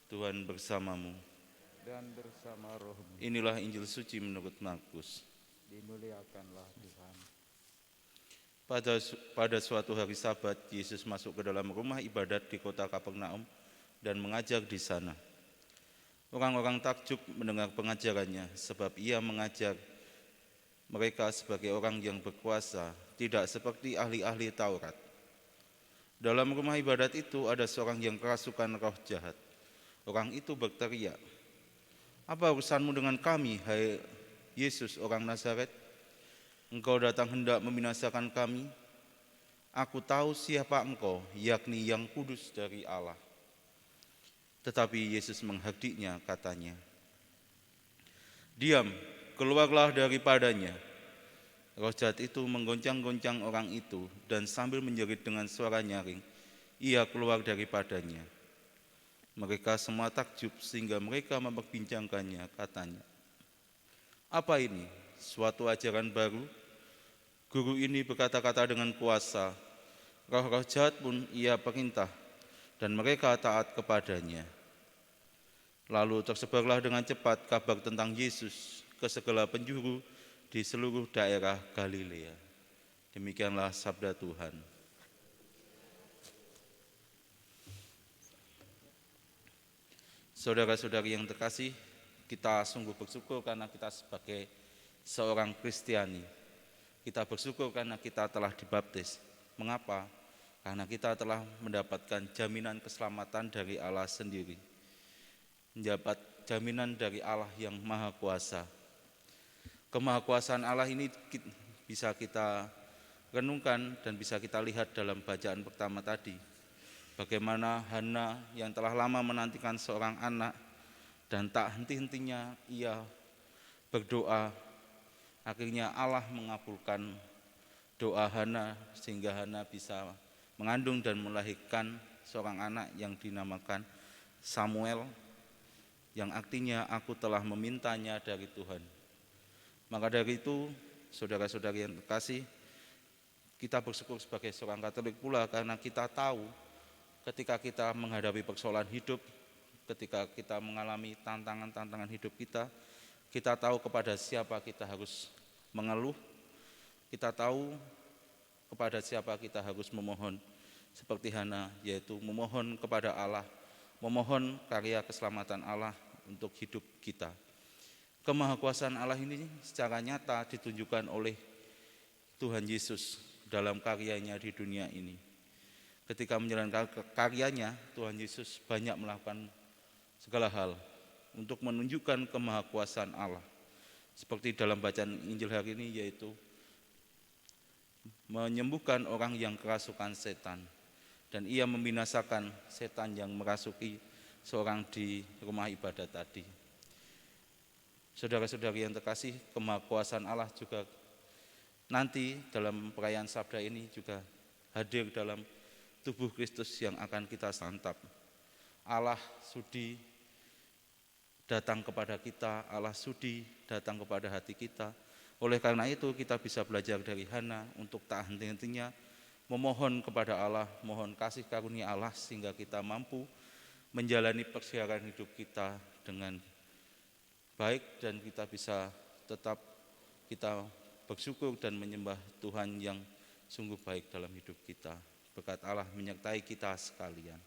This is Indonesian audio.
Tuhan bersamamu. Dan bersama rohmu. Inilah Injil suci menurut Markus. Dimuliakanlah Tuhan. Pada suatu hari Sabat, Yesus masuk ke dalam rumah ibadat di kota Kapernaum dan mengajar di sana. Orang-orang takjub mendengar pengajarannya, sebab ia mengajar mereka sebagai orang yang berkuasa, tidak seperti ahli-ahli Taurat. Dalam rumah ibadat itu ada seorang yang kerasukan roh jahat. Orang itu berteriak, "Apa urusanmu dengan kami, hai Yesus orang Nazaret? Engkau datang hendak membinasakan kami? Aku tahu siapa engkau, yakni yang kudus dari Allah." Tetapi Yesus menghardiknya, katanya, "Diam, keluarlah daripadanya." Roh jahat itu menggoncang-goncang orang itu, dan sambil menjerit dengan suara nyaring, ia keluar daripadanya. Mereka semua takjub sehingga mereka memperbincangkannya, katanya, "Apa ini? Suatu ajaran baru? Guru ini berkata-kata dengan kuasa. Roh-roh jahat pun ia perintah, dan mereka taat kepadanya." Lalu tersebarlah dengan cepat kabar tentang Yesus ke segala penjuru di seluruh daerah Galilea. Demikianlah sabda Tuhan. Saudara-saudari yang terkasih, kita sungguh bersyukur karena kita sebagai seorang Kristiani. Kita bersyukur karena kita telah dibaptis. Mengapa? Karena kita telah mendapatkan jaminan keselamatan dari Allah sendiri. Mendapat jaminan dari Allah yang Maha Kuasa. Kemahakuasaan Allah ini bisa kita renungkan dan bisa kita lihat dalam bacaan pertama tadi. Bagaimana Hana yang telah lama menantikan seorang anak dan tak henti-hentinya ia berdoa, akhirnya Allah mengabulkan doa Hana sehingga Hana bisa mengandung dan melahirkan seorang anak yang dinamakan Samuel, yang artinya aku telah memintanya dari Tuhan. Maka dari itu, saudara-saudari yang terkasih, kita bersyukur sebagai seorang Katolik pula karena kita tahu ketika kita menghadapi persoalan hidup, ketika kita mengalami tantangan-tantangan hidup kita tahu kepada siapa kita harus mengeluh, kita tahu kepada siapa kita harus memohon. Seperti Hana, yaitu memohon kepada Allah, memohon karya keselamatan Allah untuk hidup kita. Kemahakuasaan Allah ini secara nyata ditunjukkan oleh Tuhan Yesus dalam karyanya di dunia ini. Ketika menjalankan karyanya, Tuhan Yesus banyak melakukan segala hal untuk menunjukkan kemahakuasaan Allah. Seperti dalam bacaan Injil hari ini, yaitu menyembuhkan orang yang kerasukan setan. Dan ia membinasakan setan yang merasuki seorang di rumah ibadat tadi. Saudara-saudari yang terkasih, kemahakuasaan Allah juga nanti dalam perayaan Sabda ini juga hadir dalam tubuh Kristus yang akan kita santap. Allah sudi datang kepada kita, Allah sudi datang kepada hati kita. Oleh karena itu kita bisa belajar dari Hana untuk tak henti-hentinya memohon kepada Allah, mohon kasih karunia Allah sehingga kita mampu menjalani persiaran hidup kita dengan baik dan kita bisa tetap kita bersyukur dan menyembah Tuhan yang sungguh baik dalam hidup kita. Berkat Allah menyertai kita sekalian.